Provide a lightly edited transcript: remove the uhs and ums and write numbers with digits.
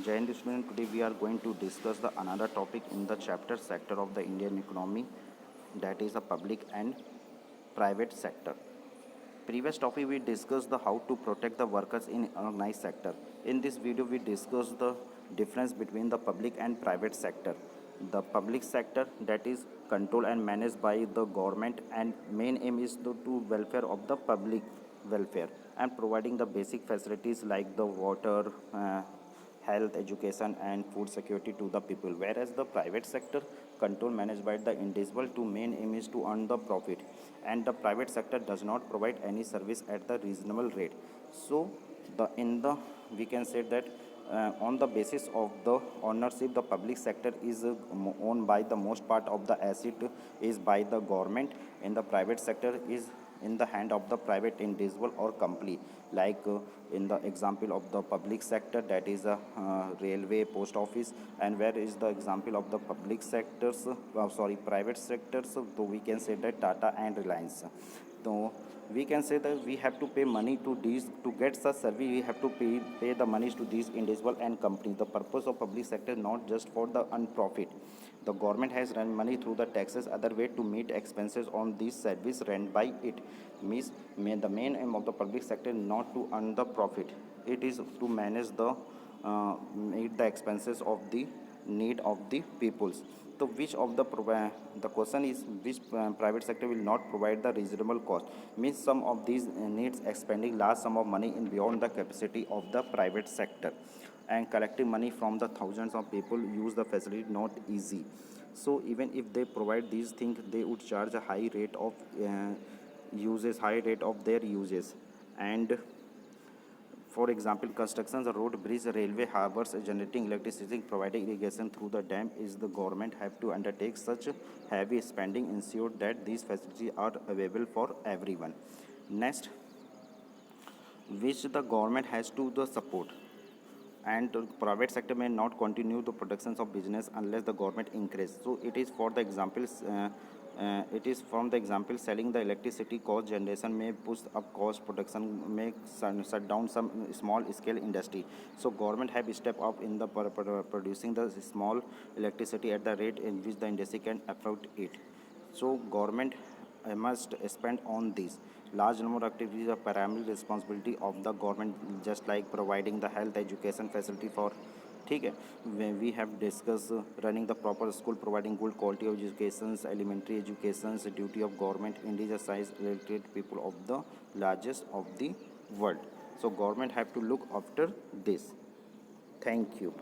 Jai Hind student, today we are going to discuss the another topic in the chapter sector of the Indian economy, that is the public and private sector. Previous topic we discussed the how to protect the workers in organized sector. In this video we discuss the difference between the public and private sector. The public sector, that is controlled and managed by the government, and main aim is to welfare of the public welfare and providing the basic facilities like the water, health, education and food security to the people, whereas the private sector control managed by the individual to main aim is to earn the profit, and the private sector does not provide any service at the reasonable rate. So the in the we can say that on the basis of the ownership, the public sector is owned by the most part of the asset is by the government, and the private sector is in the hand of the private individual or company, like in the example of the public sector, that is a railway, post office. And where is the example of the public sectors, private sectors, so we can say that Tata and Reliance. So we can say that we have to pay money to these to get such service. We have to pay the monies to these individual and company. The purpose of public sector not just for the earn profit. The government has run money through the taxes other way to meet expenses on this service rent by it. Means the main aim of the public sector not to earn the profit. It is to manage the meet the expenses of the need of the peoples. So which of the question is which private sector will not provide the reasonable cost, means some of these needs expending large sum of money in beyond the capacity of the private sector, and collecting money from the thousands of people use the facility not easy. So even if they provide these things, they would charge a high rate of high rate of their uses. And for example, constructions, road, bridge, railway, harbors, generating electricity, providing irrigation through the dam is the government have to undertake such heavy spending ensure that these facilities are available for everyone. Next, which the government has to the support, and the private sector may not continue the productions of business unless the government increase. So it is for the examples. It is from the example selling the electricity cost generation may push up cost production, may shut down some small scale industry. So government have step up in the producing the small electricity at the rate in which the industry can afford it. So government must spend on these. Large number of activities are primary responsibility of the government, just like providing the health education facility for. ठीक है, we have discussed running the proper school, providing good quality of education, elementary education, duty of government, indigenous size related people of the largest of the world. So government have to look after this. Thank you.